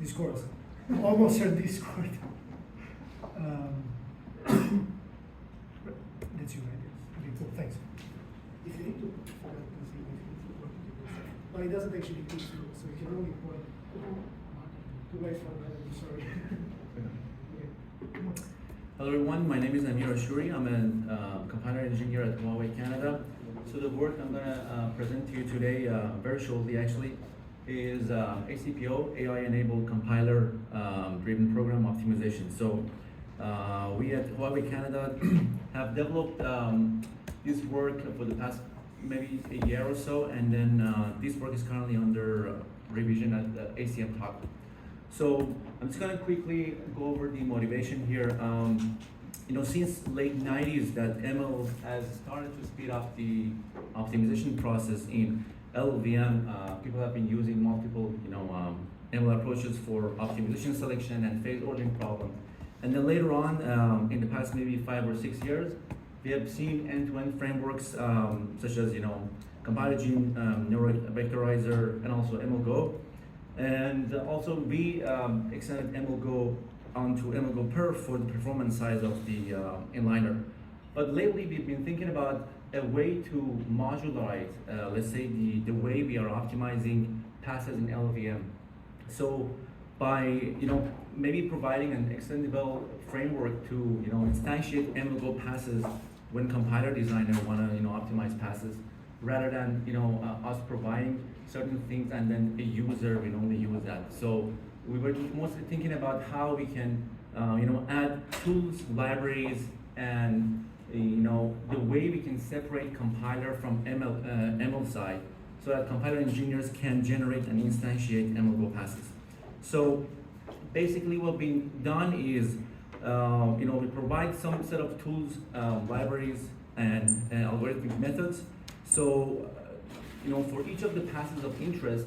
Discord. Almost said Discord. That's you, right? Yes. Okay, cool. Thanks. If you need to, but it doesn't actually teach you, so you can only point to wait for that. I'm sorry. Okay. Hello everyone, my name is Amir Ashuri. I'm a compiler engineer at Huawei Canada. So the work I'm going to present to you today, very shortly actually, is ACPO, AI-enabled compiler-driven program optimization. So we at Huawei Canada have developed this work for the past maybe a year or so, and then this work is currently under revision at the ACM talk. So I'm just going to quickly go over the motivation here. Since late 90s that ML has started to speed up the optimization process in LLVM. People have been using multiple ML approaches for optimization selection and phase ordering problems. And then later on, in the past maybe 5 or 6 years, we have seen end-to-end frameworks such as compiler gene, neural vectorizer, and also MLGO. And also we extended MLGO onto MLGO perf for the performance size of the inliner. But lately we've been thinking about a way to modularize, let's say, the way we are optimizing passes in LLVM. So by maybe providing an extendable framework to instantiate MLGO passes when compiler designer want to optimize passes, rather than us providing certain things and then a user will only use that. So we were mostly thinking about how we can add tools, libraries, and the way we can separate compiler from ML side, so that compiler engineers can generate and instantiate MLGO passes. So basically what being done is we provide some set of tools, libraries, and algorithmic methods. So for each of the passes of interest,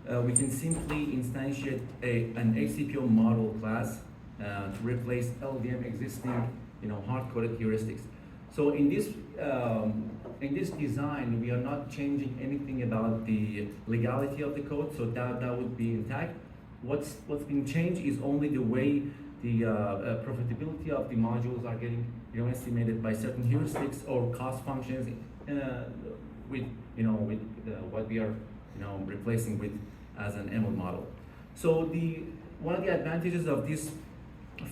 we can simply instantiate an ACPO model class to replace LLVM existing hard-coded heuristics. So in this design, we are not changing anything about the legality of the code, so that would be intact. What's being changed is only the way the profitability of the modules are getting estimated by certain heuristics or cost functions with what we are replacing with as an ML model. So one of the advantages of this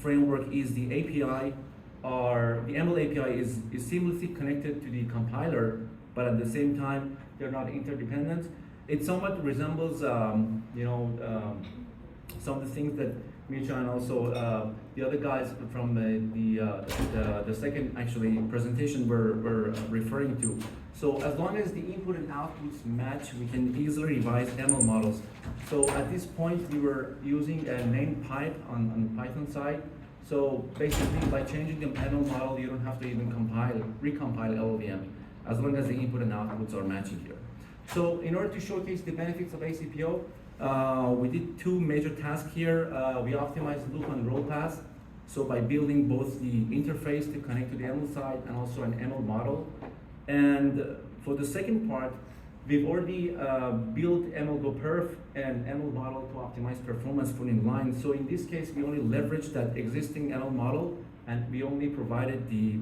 framework is the API, or the ML API is seamlessly connected to the compiler, but at the same time they're not interdependent. It somewhat resembles some of the things that Misha and also the other guys from the second actually presentation were referring to. So as long as the input and outputs match, we can easily revise ML models. So at this point, we were using a named pipe on the Python side. So basically, by changing the ML model, you don't have to even recompile LLVM, as long as the input and outputs are matching here. So in order to showcase the benefits of ACPO, we did 2 major tasks here. We optimized loop and roll paths. So by building both the interface to connect to the ML side and also an ML model. And for the second part, we've already built MLGO perf and ML model to optimize performance for inline. So in this case, we only leveraged that existing ML model, and we only provided the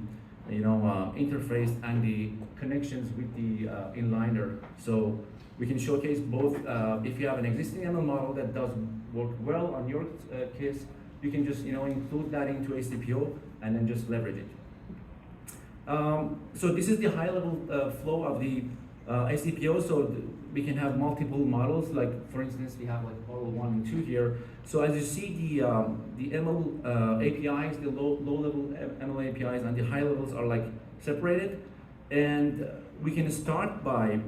interface and the connections with the inliner. So we can showcase both. If you have an existing ML model that does work well on your case, you can just include that into ACPO and then just leverage it. So this is the high-level flow of the ACPO. So we can have multiple models. Like for instance, we have like model 1 and 2 here. So as you see, the ML APIs, the low-level ML APIs, and the high levels are like separated. And we can start by.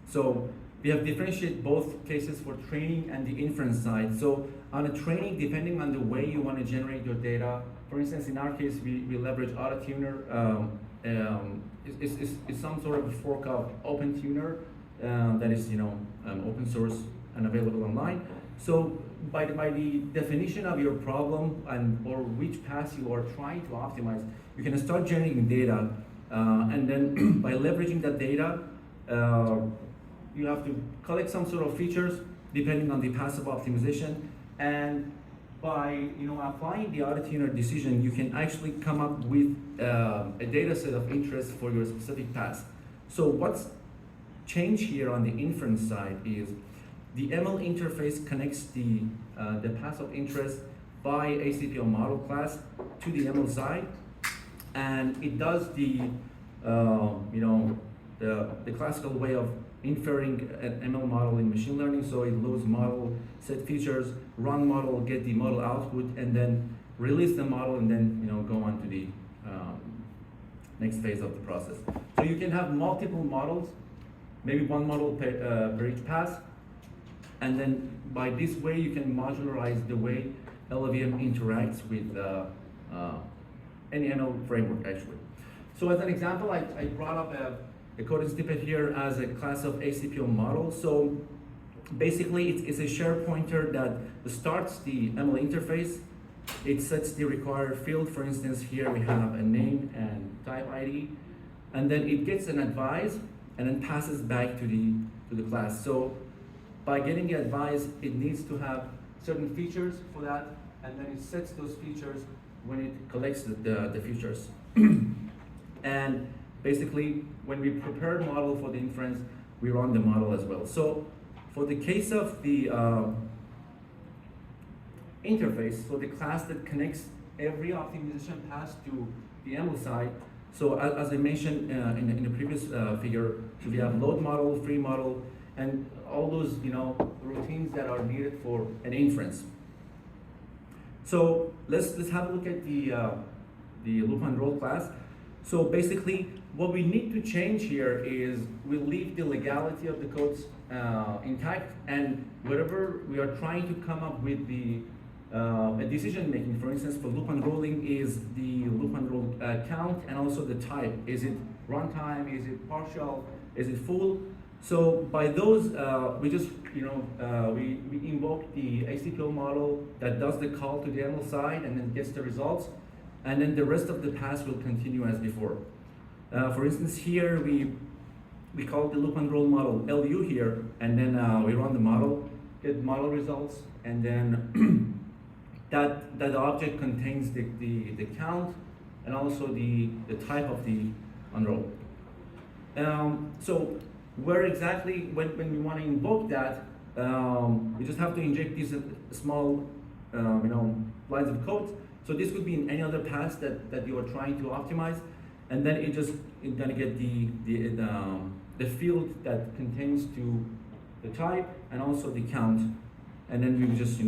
So we have differentiated both cases for training and the inference side. So on a training, depending on the way you want to generate your data, for instance, in our case, we leverage AutoTuner. It's some sort of a fork of OpenTuner that is open source and available online. So by the definition of your problem or which path you are trying to optimize, you can start generating data, and then by leveraging that data, you have to collect some sort of features, depending on the passive optimization. And by applying the auto-tuner decision, you can actually come up with a data set of interest for your specific pass. So what's changed here on the inference side is the ML interface connects the pass of interest by ACPO model class to the ML side, and it does the classical way of inferring an ML model in machine learning. So it loads model, set features, run model, get the model output, and then release the model, and then go on to the next phase of the process. So you can have multiple models, maybe one model per each pass, and then by this way you can modularize the way LLVM interacts with any ML framework actually. So as an example, I brought up a code snippet here as a class of ACPO model. So basically it's a share pointer that starts the ML interface. It sets the required field. For instance, here we have a name and type ID, and then it gets an advice and then passes back to the class. So by getting the advice, it needs to have certain features for that, and then it sets those features when it collects the features. And basically, when we prepare model for the inference, we run the model as well. So for the case of the interface, so the class that connects every optimization pass to the ML side, so as I mentioned in the previous figure, so we have load model, free model, and all those routines that are needed for an inference. So let's have a look at the loop unroll class. So basically, what we need to change here is we leave the legality of the codes intact, and whatever we are trying to come up with a decision making, for instance, for loop unrolling is the loop unroll count and also the type. Is it runtime? Is it partial? Is it full? So by those, we just we invoke the ACPO model that does the call to the ML side and then gets the results, and then the rest of the pass will continue as before. For instance, here we call the loop unroll model LU here, and then we run the model, get model results, and then that object contains the count and also the type of the unroll. So where exactly, when we want to invoke that, we just have to inject these small lines of code. So this could be in any other pass that you are trying to optimize, and then it's gonna get the field that contains to the type and also the count, and then we just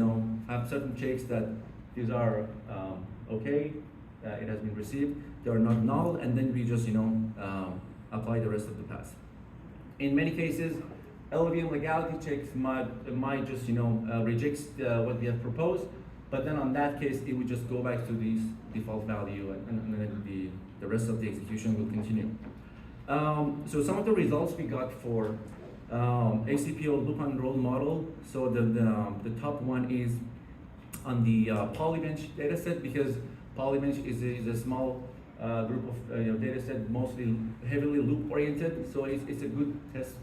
have certain checks that these are okay, it has been received, they are not null, and then we just apply the rest of the pass. In many cases, LLVM legality checks might just reject what we have proposed, but then on that case, it would just go back to this default value, and then the rest of the execution will continue. So some of the results we got for ACPO loop unroll model. So the top one is on the Polybench dataset, because Polybench is a small group of data set, mostly heavily loop oriented. So it's a good test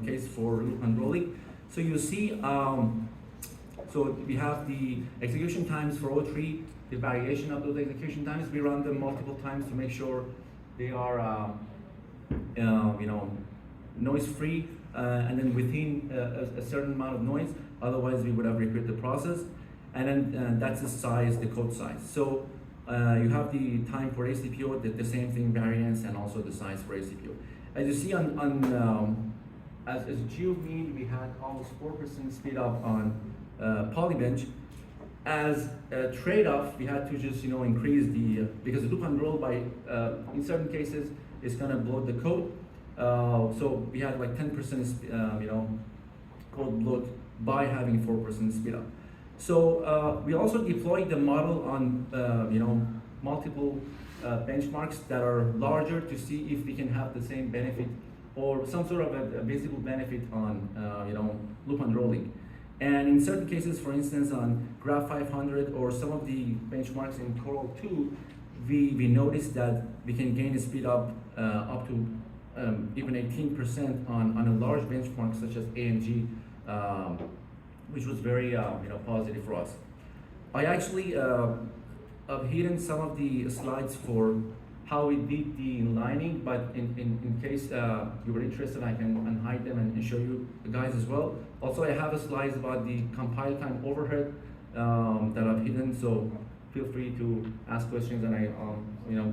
case for loop unrolling. So you see, so we have the execution times for O3, the variation of those execution times. We run them multiple times to make sure they are noise free, and then within a certain amount of noise. Otherwise, we would have repeated the process. And then that's the size, the code size. So you have the time for ACPO, the same thing, variance, and also the size for ACPO. As you see as GeoMean, we had almost 4% speed up on Polybench. As a trade-off, we had to just increase because the loop unroll by in certain cases is gonna bloat the code. So we had like 10% code bloat by having 4% speed up. So we also deployed the model on multiple benchmarks that are larger to see if we can have the same benefit or some sort of a visible benefit on loop unrolling. And in certain cases, for instance, on Graph 500 or some of the benchmarks in Coral 2, we noticed that we can gain a speed up to even 18% on a large benchmark such as AMG which was very positive for us. I actually have hidden some of the slides for how we did the inlining, but in case you were interested, I can unhide them and show you guys as well. Also, I have a slides about the compile time overhead that I've hidden, so feel free to ask questions and I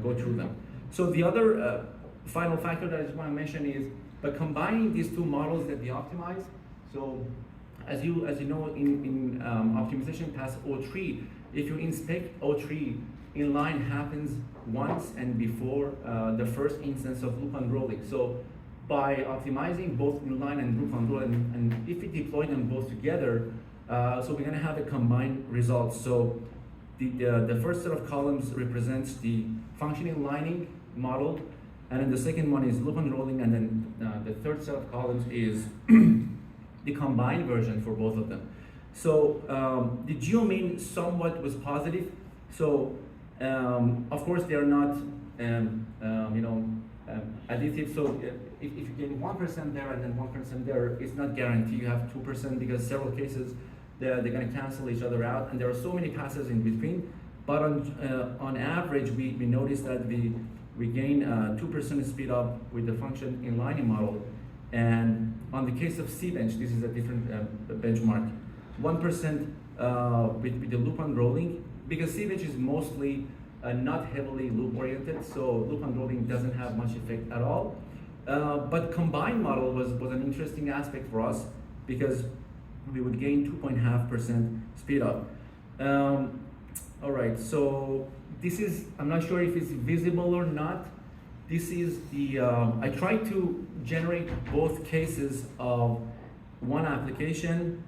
go through them. So the other final factor that I just want to mention is by combining these two models that we optimize. So as you know, in optimization pass O3, if you inspect O3, inline happens once and before the first instance of loop unrolling. So by optimizing both inline and loop unrolling, and if we deploy them both together, so we're going to have a combined result. So the first set of columns represents the function inlining model, and then the second one is loop unrolling, and then the third set of columns is the combined version for both of them. So the geomean somewhat was positive. So of course they are not additive. So if you gain 1% there and then 1% there, it's not guaranteed you have 2% because several cases they're going to cancel each other out, and there are so many passes in between. But on average, we noticed that we gain 2% speed up with the function inlining model. And on the case of C-bench, this is a different benchmark, 1% with the loop unrolling, because C-bench is mostly not heavily loop oriented, so loop unrolling doesn't have much effect at all. But combined model was an interesting aspect for us because we would gain 2.5% speed up. All right, so this is, I'm not sure if it's visible or not. This is the, I tried to generate both cases of one application.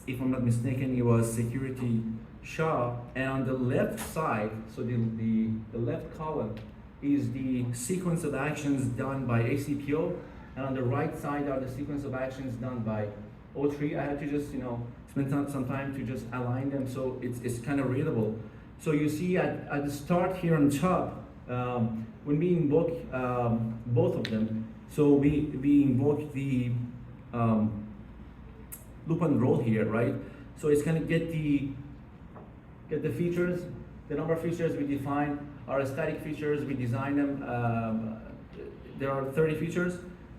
If I'm not mistaken, it was security SHA, and on the left side, so the left column is the sequence of actions done by ACPO, and on the right side are the sequence of actions done by O3. I had to just spend some time to just align them so it's kind of readable. So you see at the start here on top, when we invoke both of them, so we invoke the loop unroll here, right? So it's going to get the features, the number of features we define are static features, we design them, there are 30 features.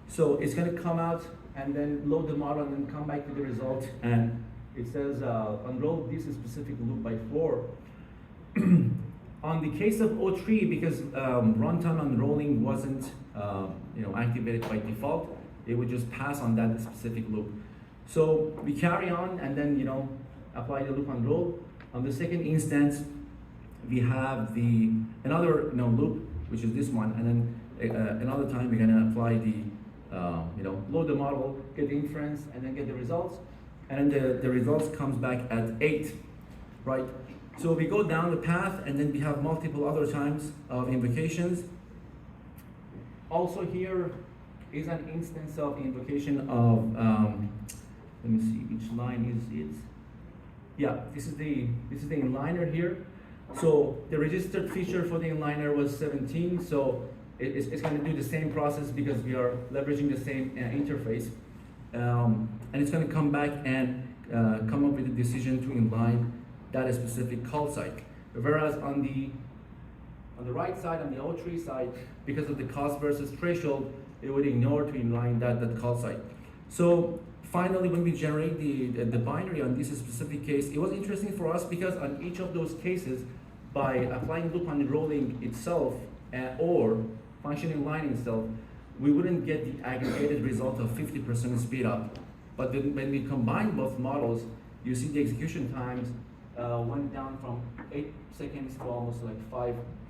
So it's going to come out and then load the model and then come back to the result, and it says unroll this specific loop by 4. On the case of O3, because runtime unrolling wasn't activated by default, it would just pass on that specific loop. So we carry on and then apply the loop unroll. On the second instance, we have another loop, which is this one, and then another time we're gonna apply the load the model, get the inference, and then get the results, and then the results comes back at 8, right? So we go down the path, and then we have multiple other times of invocations. Also here is an instance of invocation of, let me see, which line is it? Yeah, this is the inliner here. So the registered feature for the inliner was 17, so it's going to do the same process because we are leveraging the same interface. And it's going to come back and come up with a decision to inline that specific call site. Whereas on the right side, on the O3 side, because of the cost versus threshold, it would ignore to inline that call site. So finally, when we generate the binary on this specific case, it was interesting for us because on each of those cases, by applying loop unrolling itself or function inlining itself, we wouldn't get the aggregated result of 50% speed up. But when we combine both models, you see the execution times went down from 8 seconds to almost like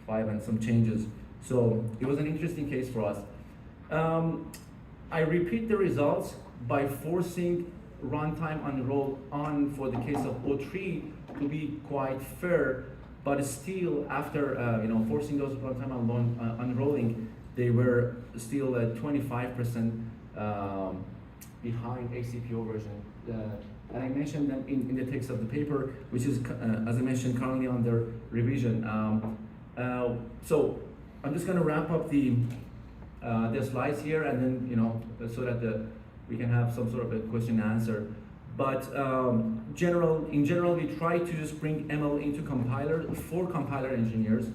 5 and some changes. So it was an interesting case for us. I repeat the results by forcing runtime unroll on for the case of O3 to be quite fair, but still after forcing those runtime unrolling, they were still at 25% behind ACPO version. And I mentioned them in the text of the paper, which is, as I mentioned, currently under revision. So I'm just going to wrap up the slides here, and then so that we can have some sort of a question and answer. But in general, we try to just bring ML into compiler for compiler engineers.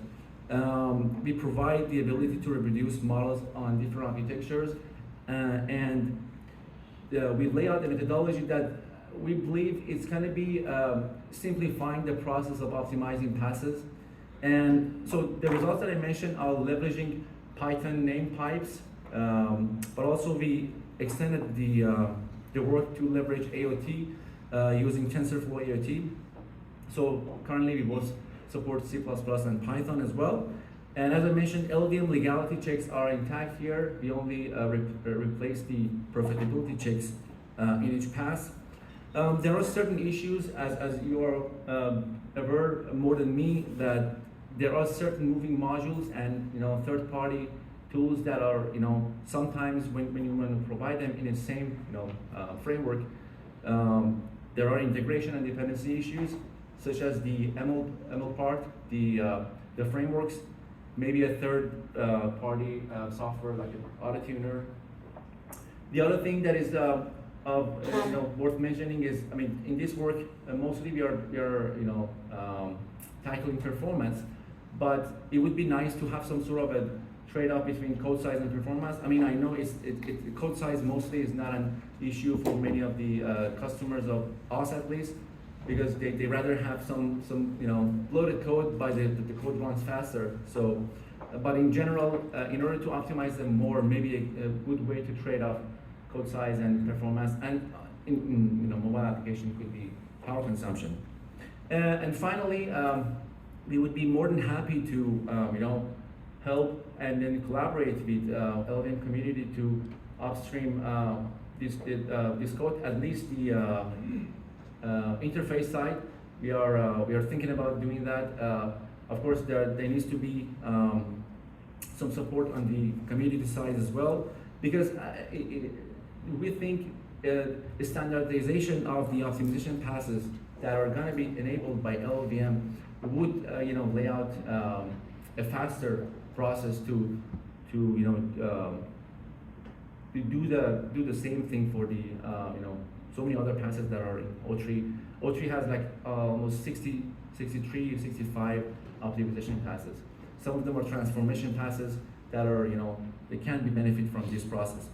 We provide the ability to reproduce models on different architectures, and we lay out a methodology that we believe it's going to be simplifying the process of optimizing passes. And so the results that I mentioned are leveraging Python name pipes, but also we extended the work to leverage AOT using TensorFlow AOT. So currently we both support C++ and Python as well. And as I mentioned, LVM legality checks are intact here. We only replace the profitability checks in each pass. There are certain issues, as you are aware more than me, that there are certain moving modules and third-party tools that are sometimes when you want to provide them in the same framework, there are integration and dependency issues, such as the ML part, the frameworks, maybe a third-party software like an auto-tuner. The other thing that is worth mentioning is, I mean, in this work, mostly we are tackling performance, but it would be nice to have some sort of a trade-off between code size and performance. I mean, I know code size mostly is not an issue for many of the customers of us, at least, because they rather have some loaded code, but the code runs faster. So, but in general, in order to optimize them more, maybe a good way to trade off code size and performance, and in mobile application could be power consumption. And finally, we would be more than happy to help and then collaborate with LLM community to upstream this code, at least the interface side. We are thinking about doing that. Of course, there needs to be some support on the community side as well, because we think the standardization of the optimization passes that are going to be enabled by LLVM would lay out a faster process to do the same thing for the so many other passes that are in O3. O3 has like almost 60, 63, 65 optimization passes. Some of them are transformation passes that are they can be benefit from this process.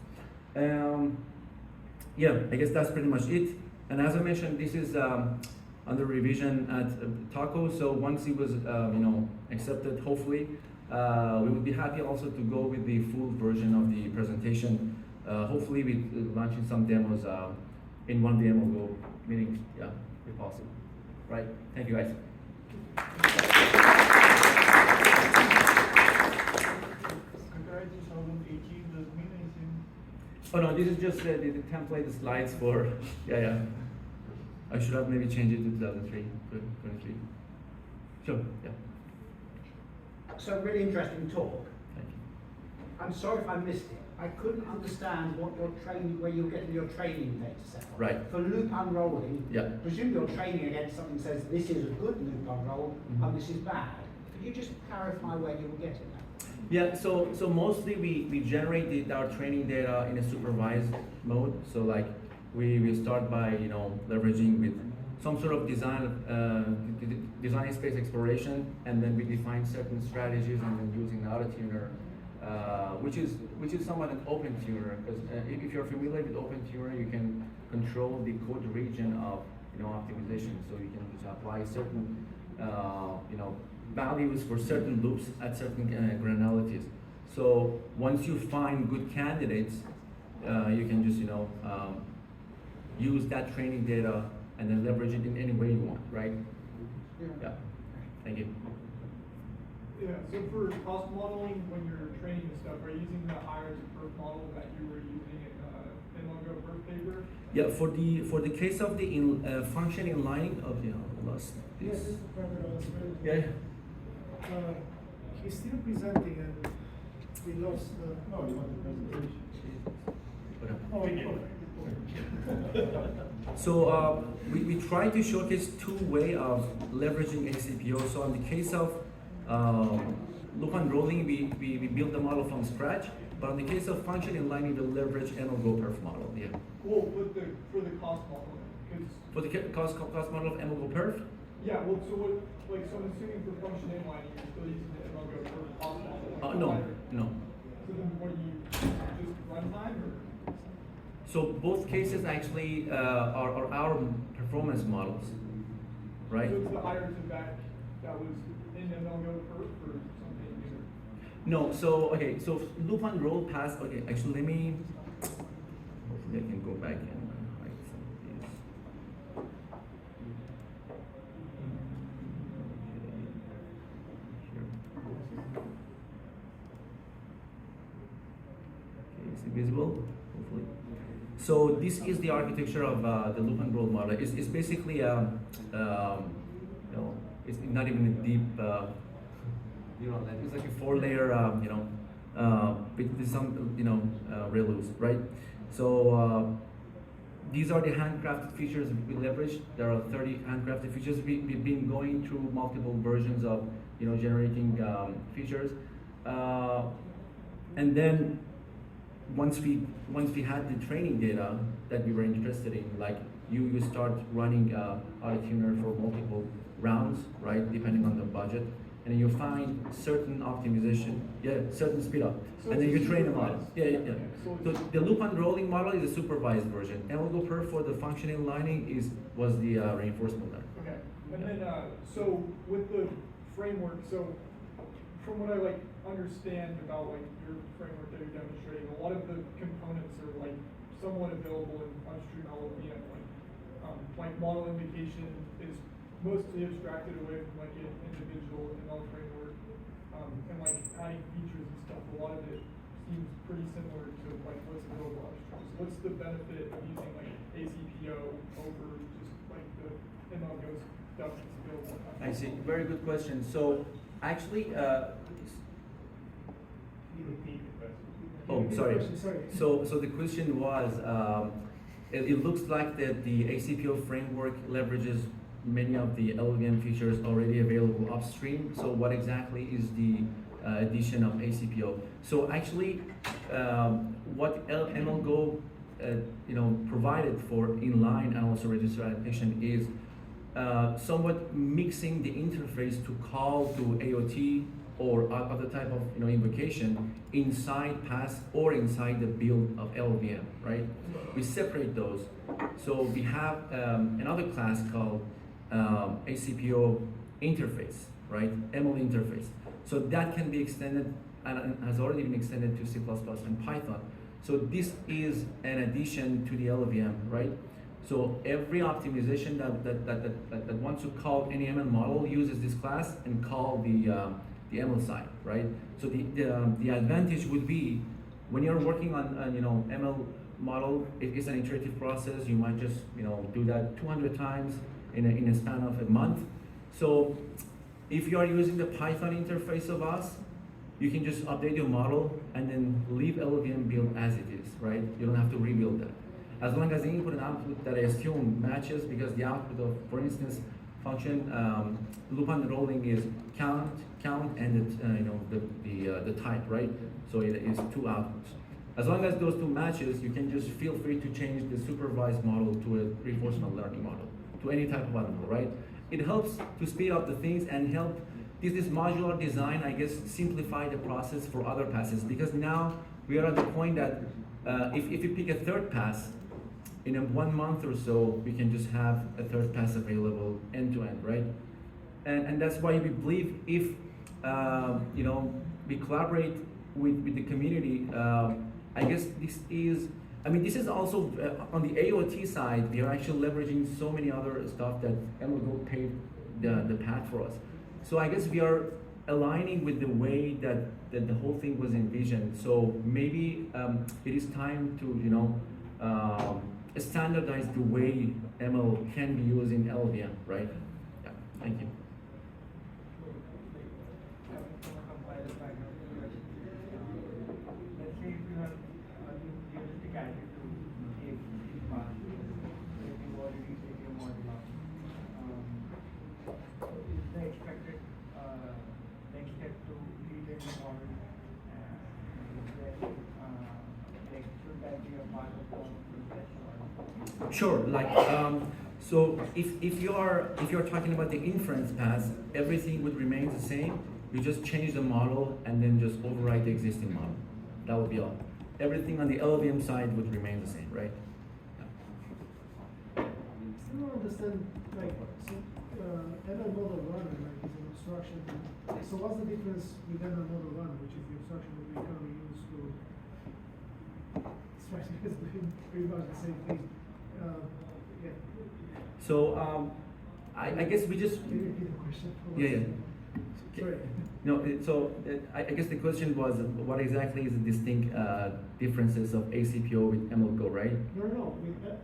Yeah, I guess that's pretty much it. And as I mentioned, this is under revision at Taco. So once it was accepted, hopefully, we would be happy also to go with the full version of the presentation. Hopefully, with launching some demos in one of the MLGO meetings, yeah, if possible. Right? Thank you, guys. Oh no, this is just the template, the slides for, yeah. I should have maybe changed it to 2003, 23. Sure, yeah. So really interesting talk. Thank you. I'm sorry if I missed it. I couldn't understand what your training, where you're getting your training data set from. Right. For loop unrolling, Yeah. presume you're training against something that says this is a good loop unroll and this is bad. Could you just clarify where you were getting that? Yeah, so mostly we generate our training data in a supervised mode. So like we start by leveraging with some sort of design space exploration, and then we define certain strategies, and then using the auto-tuner, which is somewhat an open tuner, because if you're familiar with open tuner, you can control the code region of optimization. So you can just apply certain values for certain loops at certain granularities. So once you find good candidates, you can just use that training data and then leverage it in any way you want, right? Yeah. Thank you. Yeah, so for cost modeling, when you're training and stuff, are you using the higher to perf model that you were using in MLGO perf paper? Yeah, for the case of the function inlining of lost Yes, this. this is the part that I was ready to. Yeah. He's still presenting and we lost the. No, you want the presentation. Okay. Oh, So we try to showcase two ways of leveraging ACPO. So in the case of loop unrolling, we build the model from scratch. But in the case of function inlining, we leverage MLGO perf model. Yeah. Well, for the cost modeling, For the cost model of MLGO perf? Yeah, well, so what, like, so I'm assuming for function inlining, you're still using the MLGO for cost model. No. So then what do you, just runtime or? So both cases actually are our performance models, right? So it's the higher to back that was in MLGO perf or something new? No, so, okay, so loop and roll pass, okay, actually let me, hopefully I can go back and hide some of these. Here. Okay, is it visible? Hopefully. So this is the architecture of the loop and roll model. It's basically, you know, it's not even a deep, neural net. It's like a 4-layer, you know, with some, you know, ReLUs, right? So these are the handcrafted features we leverage. There are 30 handcrafted features. We've been going through multiple versions of, you know, generating features, and then once we had the training data that we were interested in, like you start running auto-tuner for multiple rounds, right, depending on the budget, and then you find certain optimization, certain speed up, So and then it's you a train a model. supervised. Yeah. So So the loop and rolling model is a supervised version. MLGO perf for the function inlining was the reinforcement learning. Okay, and then, so with the framework, so from what I like understand about like your framework that you're demonstrating, a lot of the components are like somewhat available in upstream LLVM. Like model indication is mostly abstracted away from like an individual ML framework, and like adding features and stuff. A lot of it seems pretty similar to like what's available upstream. So what's the benefit of using like ACPO over just like the MLGO stuff that's available? I see. Very good question. So actually, oh, sorry. So the question was, it looks like that the ACPO framework leverages many of the LLVM features already available upstream. So what exactly is the addition of ACPO? So actually, what MLGO you know, provided for inline and also register adaptation is somewhat mixing the interface to call to AOT or other type of, you know, invocation inside pass or inside the build of LLVM, right? We separate those. So we have another class called ACPO interface, right? ML interface. So that can be extended and has already been extended to C++ and Python. So this is an addition to the LLVM, right? So every optimization that wants to call any ML model uses this class and call the ML side, right? So the advantage would be when you're working on you know, ML model, it is an iterative process. You might just, you know, do that 200 times in a span of a month. So if you are using the Python interface of us, you can just update your model and then leave LLVM build as it is, right? You don't have to rebuild that. As long as the input and output that I assume matches, because the output of, for instance, function loop and rolling is count, and you know, the type, right? So it is 2 outputs. As long as those 2 matches, you can just feel free to change the supervised model to a reinforcement learning model, to any type of model, right? It helps to speed up the things and help this modular design, I guess, simplify the process for other passes, because now we are at the point that if you pick a 3rd pass, in 1 month or so, we can just have a 3rd pass available end to end, right? And that's why we believe if you know, we collaborate with the community, I guess this is also on the AOT side. We are actually leveraging so many other stuff that MLGO paved the path for us. So I guess we are aligning with the way that the whole thing was envisioned. So maybe it is time to, you know, standardize the way ML can be used in LLVM, right? Yeah, thank you. Let's say if you have a realistic attitude to take these paths, if you already take your model up, is the expected next step to retrain the model? Like, should that be a part of the process? Or? Sure. Like So if you're talking about the inference path, everything would remain the same. You just change the model and then just override the existing model. That would be all. Everything on the LLVM side would remain the same, right? I still don't understand, like, so, ML model runner, like, is an abstraction. So what's the difference with ML model runner, which is the abstraction that we currently use to, it's pretty much the same thing. Yeah. So I guess we just Can you repeat the question? yeah. Sorry. No, I guess the question was what exactly is the distinct differences of ACPO with MLGO, right? No.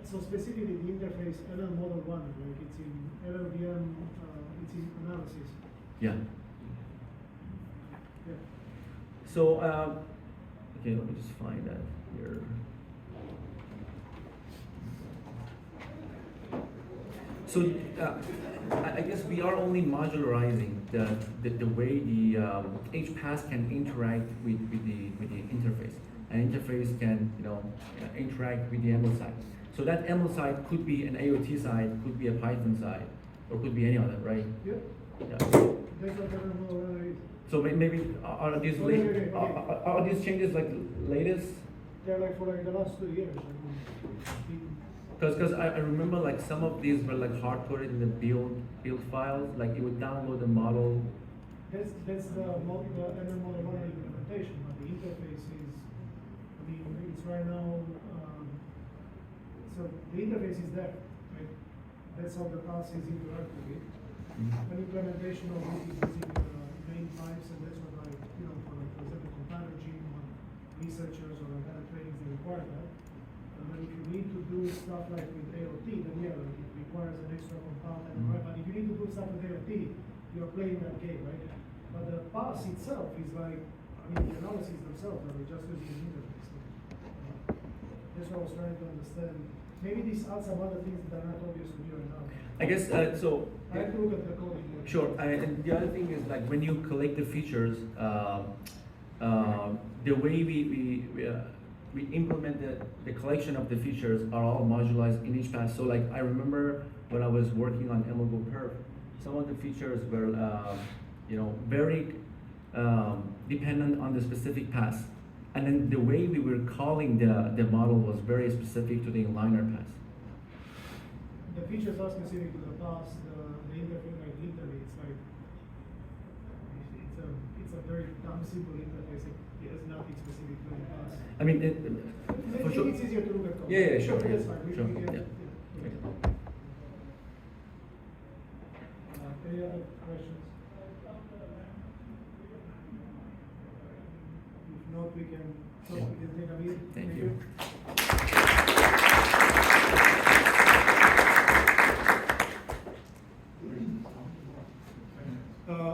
So specifically the interface ML model runner, like it's in LLVM, it's in analysis. Yeah. Yeah. So okay, let me just find that here. So I guess we are only modularizing the way the each pass can interact with the interface. An interface can interact with the ML side. So that ML side could be an AOT side, could be a Python side, or could be any other, right? Yep. Yeah. That's what ML model runner is. So maybe are these Okay. are these changes like latest? They're like for like the last 2 years. I mean, Because I remember like some of these were like hard coded in the build files. Like you would download the model. that's the ML model runner implementation, but the interface is, I mean, it's right now, so the interface is there, right? That's how the class is interacting with. An implementation of it is using main pipes, and that's what like, for example, compiler gene or researchers or other trainings they require that. But if you need to do stuff like with AOT, then yeah, like it requires an extra compound, right? But if you need to do stuff with AOT, you're playing that game, right? But the pass itself is like, I mean, the analysis themselves are just using an interface. That's what I was trying to understand. Maybe this adds some other things that are not obvious to me right now. I guess so. I have to look at the code. Sure. And the other thing is like when you collect the features, the way we implement the collection of the features are all modularized in each pass. So like I remember when I was working on MLGO perf, some of the features were very dependent on the specific pass. And then the way we were calling the model was very specific to the inliner pass. The features are specific to the pass, the interface, like literally, it's like, it's a very dumb, simple interface. It has nothing specific to the pass. I mean, I for think sure. it's easier to look at code. Yeah, sure. That's fine. We Sure. can get, Yeah. Okay. Any other questions? If not, we can take a minute